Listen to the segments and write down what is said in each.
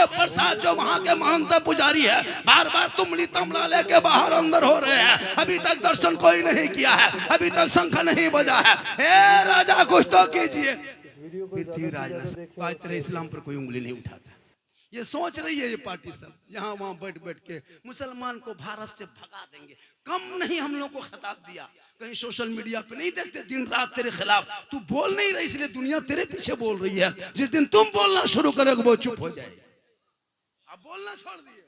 रामदेव प्रसाद जो वहां के महंत पुजारी है, बार बार तुमड़ी तमला लेके बाहर अंदर हो रहे हैं, अभी तक दर्शन कोई नहीं किया है, अभी तक शंख नहीं बजा है। ए राजा कुछ तो कीजिए। पृथ्वीराज ने आज तेरे इस्लाम पर कोई उंगली नहीं उठाता। ये सोच रही है ये पार्टी सब यहाँ वहां बैठ बैठ के मुसलमान को भारत से भगा देंगे। कम नहीं हम लोग को खिताब दिया, कहीं सोशल मीडिया पे नहीं देखते दिन रात तेरे खिलाफ, तू बोल नहीं रही इसलिए दुनिया तेरे पीछे बोल रही है। जिस दिन तुम बोलना शुरू करोगे वो चुप हो जाएगी। अब बोलना छोड़ दिए।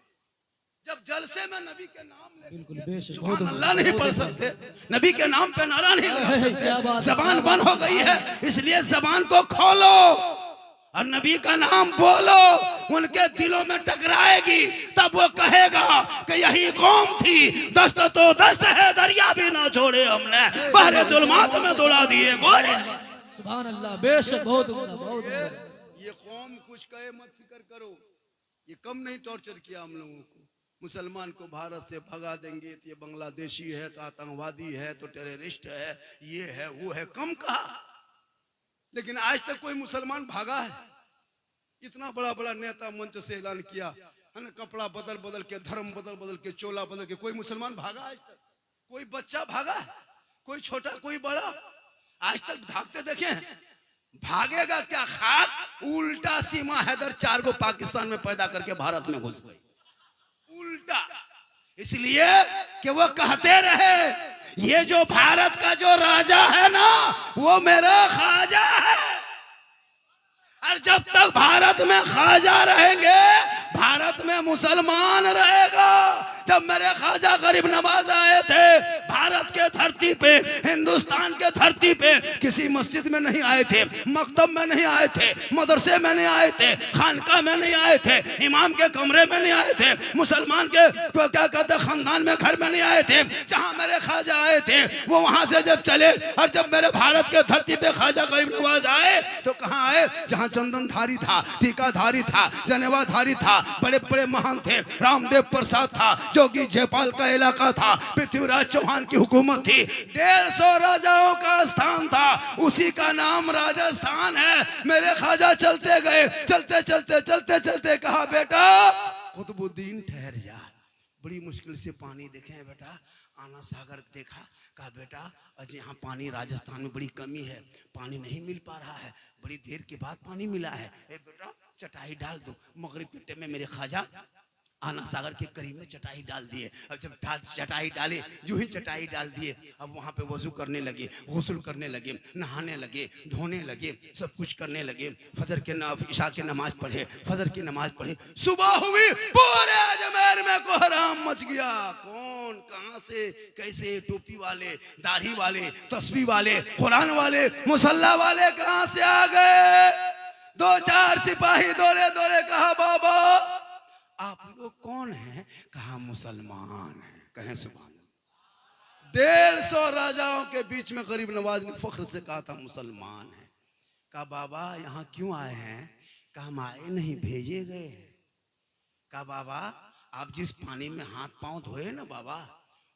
जब जलसे में नबी के नाम सुभान अल्लाह नहीं पढ़ सकते, नबी के नाम पे नारा नहीं लगा सकते, जबान बंद हो गई है, इसलिए जबान को खोलो और नबी का नाम बोलो। उनके दिलों में टकराएगी तब वो कहेगा कि यही कौम थी, दस्त तो दस्त है, दरिया भी ना छोड़े हमने, बहरे जुल्मात में दौड़ा दिए गोरे। सुभान अल्लाह, बेशक बहुत बहुत। ये कौम कुछ कहे मत फिक्र करो, ये कम नहीं टॉर्चर किया हम लोगों को। मुसलमान को भारत से भगा देंगे तो ये बांग्लादेशी है, तो आतंकवादी है, तो टेररिस्ट है, ये है वो है, कम कहा। लेकिन आज तक कोई मुसलमान भागा है? इतना बड़ा बड़ा नेता मंच से ऐलान किया है ना, कपड़ा बदल बदल के, धर्म बदल बदल के, चोला बदल के, कोई मुसलमान भागा आज तक? कोई बच्चा भागा? कोई छोटा कोई बड़ा आज तक भागते देखे? भागेगा क्या? खाक उल्टा सीमा हैदर 4 को पाकिस्तान में पैदा करके भारत में घुस गई, उल्टा। इसलिए कि वो कहते रहे ये जो भारत का जो राजा है ना वो मेरा ख्वाजा है, और जब तक भारत में ख्वाजा रहेंगे भारत में मुसलमान रहेगा। जब मेरे ख्वाजा गरीब नवाज आए थे भारत के धरती पे, हिंदुस्तान के धरती पे, किसी मस्जिद में नहीं आए थे, मकतब में नहीं आए थे, मदरसे में नहीं आए थे, खानका में नहीं आए थे, इमाम के कमरे में नहीं आए थे, मुसलमान के क्या कहते खानदान में घर में नहीं आए थे। जहां मेरे ख्वाजा आए थे वो वहां से जब चले, और जब मेरे भारत के धरती पे ख्वाजा गरीब नवाज आए तो कहाँ आए? जहां चंदनधारी था, टीकाधारी था, जनेवाधारी था, बड़े बड़े महान थे, रामदेव प्रसाद था, जोगी जयपाल का इलाका था, पृथ्वीराज चौहान की हुकूमत थी, 150 राजाओं का स्थान था, उसी का नाम राजस्थान है। मेरे ख्वाजा चलते गए, चलते चलते चलते चलते कहा बेटा कुतुबुद्दीन ठहर जा, बड़ी मुश्किल से पानी देखे हैं बेटा, आना सागर देखा, कहा बेटा आज यहाँ पानी राजस्थान में बड़ी कमी है, पानी नहीं मिल पा रहा है, बड़ी देर के बाद पानी मिला है, ए बेटा चटाई डाल दो। मगरिब के टाइम में मेरे ख्वाजा आना सागर के करीब में चटाई डाल दिए। अब जब चटाई डाले, जो ही चटाई डाल दिए, अब वहाँ पे वजू करने लगे, गुस्ल करने लगे, नहाने लगे, धोने लगे, सब कुछ करने लगे। फजर के इशा की नमाज पढ़े, फजर की नमाज पढ़े, सुबह हुई, पूरे अजमेर में कोहराम मच गया। कौन कहाँ से कैसे, टोपी वाले, दाढ़ी वाले, तस्बीह वाले, कुरान वाले, मुसल्ला वाले कहाँ से आ गए? 2-4 सिपाही दौड़े दौड़े कहा बाबा आप लोग कौन हैं? कहा मुसलमान हैं। कहें सुभान अल्लाह। 150 राजाओं के बीच में गरीब नवाज ने फख्र से कहा था मुसलमान है। कहा बाबा यहाँ क्यों आए हैं? कहा हम आए नहीं, भेजे गए हैं। कहा बाबा आप जिस पानी में हाथ पांव धोए ना बाबा,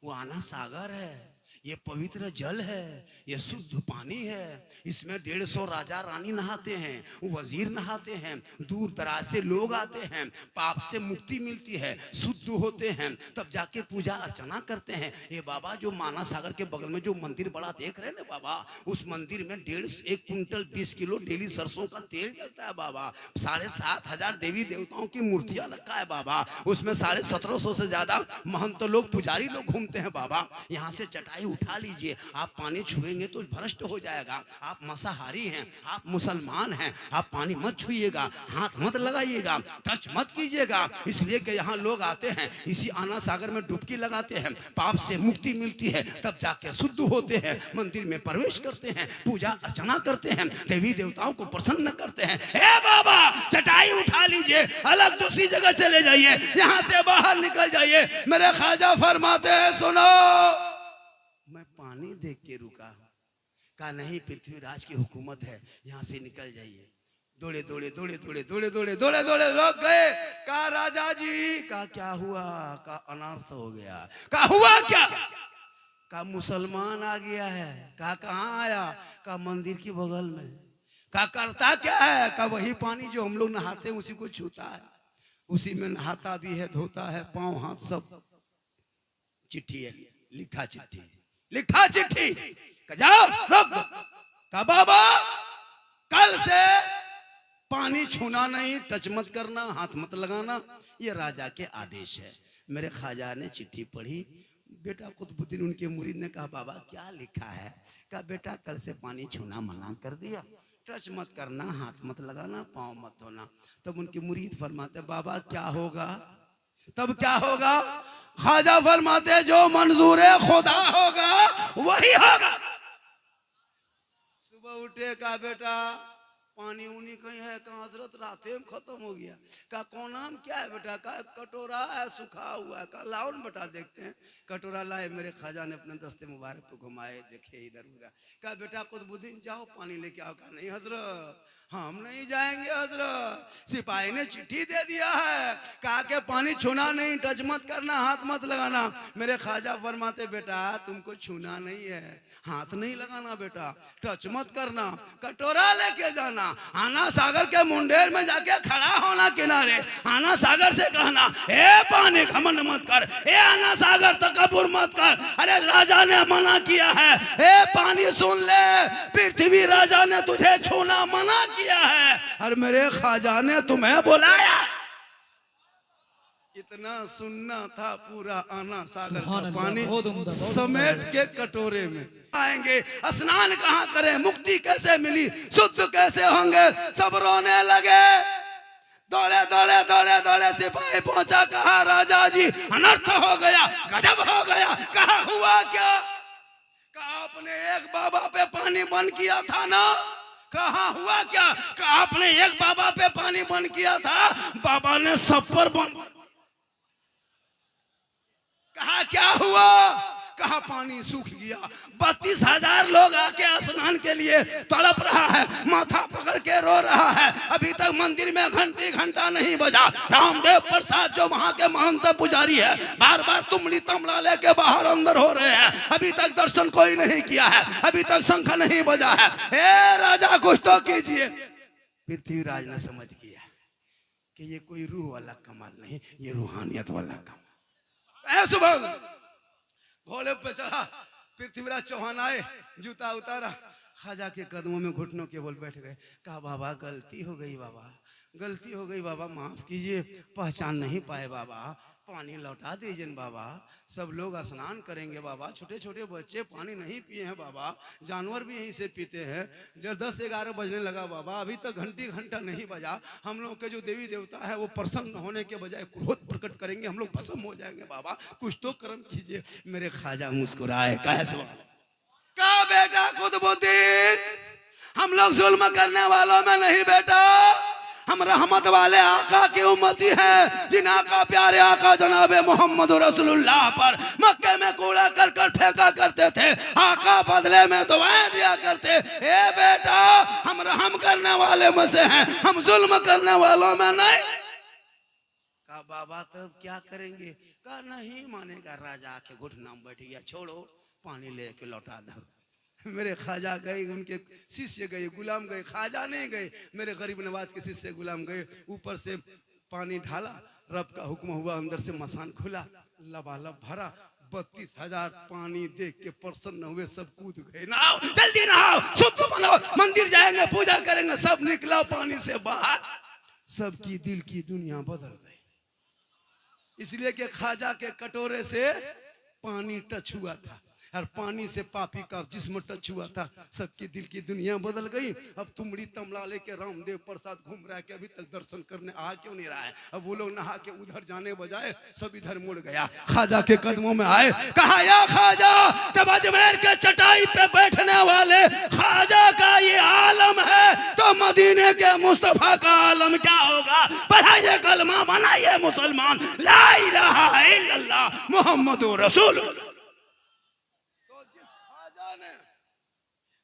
वो आना सागर है, ये पवित्र जल है, ये शुद्ध पानी है, इसमें 150 राजा रानी नहाते हैं, वजीर नहाते हैं, दूर दराज से लोग आते हैं, पाप से मुक्ति मिलती है, शुद्ध होते हैं, तब जाके पूजा अर्चना करते हैं। ये बाबा जो माना सागर के बगल में जो मंदिर बड़ा देख रहे हैं ना बाबा, उस मंदिर में 1 क्विंटल 20 किलो डेली सरसों का तेल जलता है बाबा, 7,500 देवी देवताओं की मूर्तियां रखा है बाबा, उसमें 1750 से ज्यादा महंत लोग, पुजारी लोग घूमते हैं बाबा। यहाँ से चटाई उठा लीजिए, आप पानी छुएंगे तो भ्रष्ट हो जाएगा, आप मांसाहारी हैं, आप मुसलमान हैं, आप पानी मत छुइएगा, हाथ मत लगाइएगा, टच मत कीजिएगा। इसलिए कि यहाँ लोग आते हैं, इसी आना सागर में डुबकी लगाते हैं, पाप से मुक्ति मिलती है, तब जाके शुद्ध होते हैं, मंदिर में प्रवेश करते हैं, पूजा अर्चना करते हैं, देवी देवताओं को प्रसन्न करते हैं। ए बाबा चटाई उठा लीजिए, अलग दूसरी जगह चले जाइए, यहाँ से बाहर निकल जाइए। मेरे ख्वाजा फरमाते हैं सुनो, मैं पानी देख के रुका, कहा नहीं पृथ्वीराज की हुकूमत है, यहाँ से निकल जाइए। दौड़े दौड़े दौड़े दौड़े दौड़े दौड़े दौड़े दौड़े लोग गए। कहा राजा जी, कहा क्या हुआ? कहा अनर्थ हो गया। कहा हुआ क्या? कहा मुसलमान आ गया है। कहा कहाँ आया? कहा मंदिर की बगल में। कहा करता क्या है? कहा वही पानी जो हम लोग नहाते हैं उसी को छूता है। उसी में नहाता भी है, धोता है, पांव हाथ सब। चिट्ठी है, लिखा चिट्ठी, लिखा चिट्ठी, जाओ रुक दो। का बाबा कल से पानी छूना नहीं, टच मत करना, हाथ मत लगाना, ये राजा के आदेश है। मेरे ख्वाजा ने चिट्ठी पढ़ी। बेटा कुतुबुद्दीन उनके मुरीद ने कहा बाबा क्या लिखा है? कहा बेटा कल से पानी छूना मना कर दिया, टच मत करना, हाथ मत लगाना, पाँव मत धोना। तब उनके मुरीद फरमाते बाबा क्या होगा? तब क्या होगा? ख्वाजा फरमाते जो मंजूर खुदा होगा वही होगा। सुबह उठे, कहा बेटा पानी उनी कहीं है? कहाँ हजरत रात में खत्म हो गया। का कौन नाम क्या है बेटा? का कटोरा है सूखा हुआ है। का लाओ न बेटा देखते हैं। कटोरा लाए, मेरे ख्वाजा ने अपने दस्ते मुबारक को घुमाए, देखे इधर उधर। कहा बेटा कुतुबुद्दीन जाओ पानी लेके आओ। कहा नहीं हजरत हम नहीं जाएंगे हजरत, सिपाही ने चिट्ठी दे दिया है, कहा के पानी छूना नहीं, टच मत करना, हाथ मत लगाना। मेरे ख्वाजा फरमाते बेटा तुमको छूना नहीं है, हाथ नहीं लगाना बेटा, टच मत करना, कटोरा लेके जाना, आना सागर के मुंडेर में जाके खड़ा होना किनारे, आना सागर से कहना ए पानी घमंड मत कर, ए आना सागर तकब्बुर मत कर, अरे राजा ने मना किया है, ए पानी सुन ले, पृथ्वी राजा ने तुझे छूना मना किया है और मेरे ख्वाजा ने तुम्हें बुलाया। इतना सुनना था पूरा आना सागर का पानी समेट के कटोरे में आएंगे। स्नान कहाँ करें, मुक्ति कैसे मिली, शुद्ध कैसे होंगे, सब रोने लगे। दौड़े दौड़े दौड़े दौड़े सिपाही पहुंचा, कहा राजा जी अनर्थ हो गया, गजब हो गया। कहा हुआ क्या? कहा आपने एक बाबा पे पानी बंद किया था ना। कहा हुआ क्या? कहा आपने एक बाबा पे पानी बंद किया था, बाबा ने सब पर बंद। कहा क्या हुआ? कहा पानी सूख गया। 32,000 लोग आके स्नान के लिए तड़प रहा है, माथा पकड़ के रो रहा है, अभी तक मंदिर में घंटी घंटा नहीं बजा। रामदेव प्रसाद जो वहां के महंत पुजारी है बार बार तुमड़ी तमला लेके बाहर अंदर हो रहे हैं, अभी तक दर्शन कोई नहीं किया है, अभी तक शंख नहीं बजा है। ए राजा कुछ तो कीजिए। पृथ्वीराज ने समझ किया कि ये कोई रूह वाला कमाल नहीं, ये रूहानियत वाला कमाल। सुबह घोड़े पे चढ़ा, पृथ्वीराज चौहान आए, जूता उतारा, ख्वाजा के कदमों में घुटनों के बल बैठ गए। कहा बाबा गलती हो गई बाबा, गलती हो गई बाबा, माफ कीजिए, पहचान नहीं पाए बाबा, पानी लौटा दीजिए बाबा। सब लोग स्नान करेंगे बाबा, छोटे छोटे बच्चे पानी नहीं पिए हैं बाबा, जानवर भी यहीं से पीते हैं। 10-11 बजने लगा बाबा, अभी तक घंटी घंटा नहीं बजा। हम लोग के जो देवी देवता है वो प्रसन्न होने के बजाय क्रोध प्रकट करेंगे, हम लोग भस्म हो जाएंगे बाबा, कुछ तो कर्म कीजिए। मेरे ख्वाजा मुस्कुराए, कहा बेटा कुतुबुद्दीन हम लोग जुल्म करने वालों में नहीं बेटा, हम रहमत वाले आका की उम्मती हैं, जिन आका प्यारे आका जनाबे मोहम्मद रसूलुल्लाह पर मक्के में कूड़ा करकट फेंका करते थे, आका बदले में दुआएं दिया करते। ए बेटा हम रहम करने वाले में से हैं, हम जुल्म करने वालों में नहीं। कहा बाबा तब क्या करेंगे? कहा नहीं मानेगा। राजा के घुटना में बैठ गया, छोड़ो पानी लेके लौटा दो। मेरे ख्वाजा गए, उनके शिष्य गए, गुलाम गए, ख्वाजा नहीं गए, मेरे गरीब नवाज के शिष्य गुलाम गए। ऊपर से पानी ढाला, रब का हुक्म हुआ, अंदर से मसान खुला, लबालब भरा, 32,000 पानी देख के प्रसन्न हुए, सब कूद गए। नहाओ जल्दी नहाओ, शुद्ध बनो, मंदिर जाएंगे, पूजा करेंगे। सब निकला पानी से बाहर, सबकी दिल की दुनिया बदल गई, इसलिए कि ख्वाजा के कटोरे से पानी टच हुआ था और पानी से पापी का जिस्म टच हुआ था, सबकी दिल की दुनिया बदल गई। अब तुमड़ी तमला लेके रामदेव प्रसाद घूम रहा है कि अभी तक दर्शन करने आ क्यों नहीं रहा है। अब वो लोग नहा के उधर जाने बजाय सब इधर मुड़ गया, ख्वाजा के कदमों में आए। कहा या ख्वाजा, जब अजमेर के चटाई पे बैठने वाले ख्वाजा का ये आलम है तो मदीने के मुस्तफा का आलम क्या होगा। पढ़ाइए कलमा, बनाइए मुसलमान, ला इलाहा इल्लल्लाह मुहम्मदुर रसूलुल्लाह।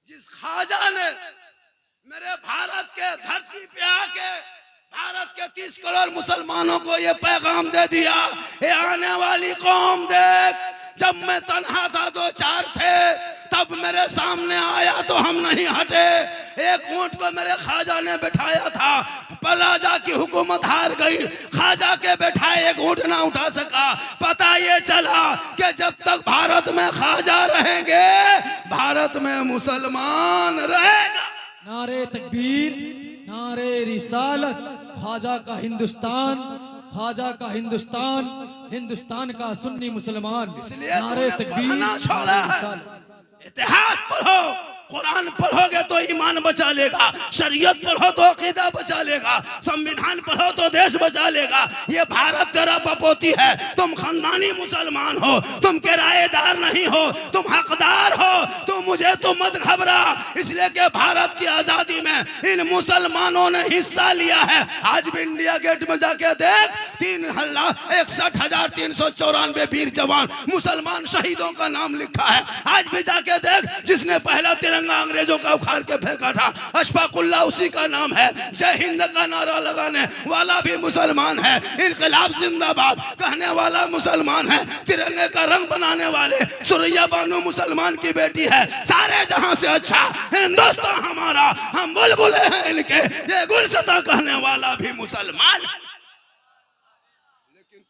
जिस ख्वाजा ने मेरे भारत के धरती पे आके भारत के 30 करोड़ मुसलमानों को ये पैगाम दे दिया, ये आने वाली कौम देख, जब मैं तन्हा था 2-4 थे, तब मेरे सामने आया तो हम नहीं हटे। एक ऊंट को मेरे ख्वाजा ने बिठाया था, राजा की हुकूमत हार गई, ख्वाजा पे बैठाए एक ऊँट ना उठा सका। पता ये चला कि जब तक भारत में ख्वाजा रहेंगे भारत में मुसलमान रहेगा। नारे तकबीर, नारे रिसालत, ख्वाजा का हिंदुस्तान, ख्वाजा का हिंदुस्तान, हिंदुस्तान का सुन्नी मुसलमान। इसलिए नारे तूने तकबीर, पढ़ना छोड़ा नारे है। रिसालत। इतिहास पढ़ो, कुरान पढ़ोगे तो ईमान बचा लेगा, शरीयत पढ़ो तो अकीदा बचा लेगा, संविधान पढ़ो तो देश बचा लेगा। ये भारत तेरा बपोती है, तुम खानदानी मुसलमान हो, तुम किराएदार नहीं हो, तुम हकदार हो। तुम मुझे तो मत घबरा, इसलिए कि भारत की आजादी में इन मुसलमानों ने हिस्सा लिया है। आज भी इंडिया गेट में जाके देख, 3,61,394 वीर जवान मुसलमान शहीदों का नाम लिखा है। आज भी जाके देख, जिसने पहला तिरंगा अंग्रेजों का उखाड़ के फेंका था अशफाकुल्लाह उसी का नाम है। जय हिंद का नारा लगाने वाला भी मुसलमान है, इनकलाब जिंदाबाद कहने वाला मुसलमान है, तिरंगे का रंग बनाने वाले सुरैया बानो मुसलमान की बेटी है। सारे जहां से अच्छा हिंदुस्तान हमारा, हम बुलबुले हैं इनके, ये गुलशता कहने वाला भी मुसलमान है। लेकिन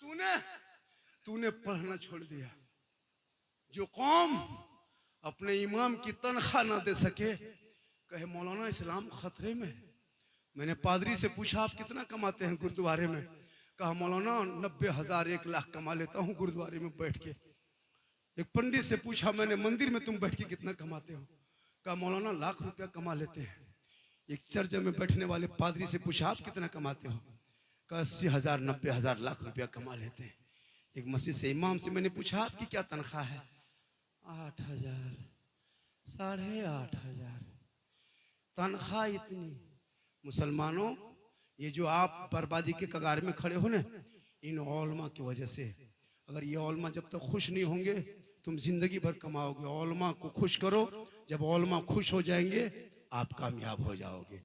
तूने पढ़ना छोड़ दिया। जो कौम अपने इमाम की तनख्वाह ना दे सके, कहे मौलाना इस्लाम खतरे में। मैंने पादरी से पूछा आप कितना कमाते हैं गुरुद्वारे में? कहा मौलाना 90,000 1 लाख कमा लेता हूँ गुरुद्वारे में बैठ के। एक पंडित से पूछा मैंने मंदिर में तुम बैठ के कितना कमाते हो? कहा मौलाना लाख रुपया कमा लेते हैं। एक चर्च में बैठने वाले पादरी से पूछा आप कितना कमाते हो? कहा 80,000 90,000 लाख रुपया कमा लेते हैं। एक मस्जिद से इमाम से मैंने पूछा आपकी क्या तनख्वाह है? 8,000 8,500 तनख्वाह इतनी। मुसलमानों, ये जो आप बर्बादी के कगार में खड़े हो ना, इन औलमा की वजह से। अगर ये औलमा जब तक खुश नहीं होंगे तुम जिंदगी भर कमाओगे। औलमा को खुश करो, जब औलमा खुश हो जाएंगे आप कामयाब हो जाओगे।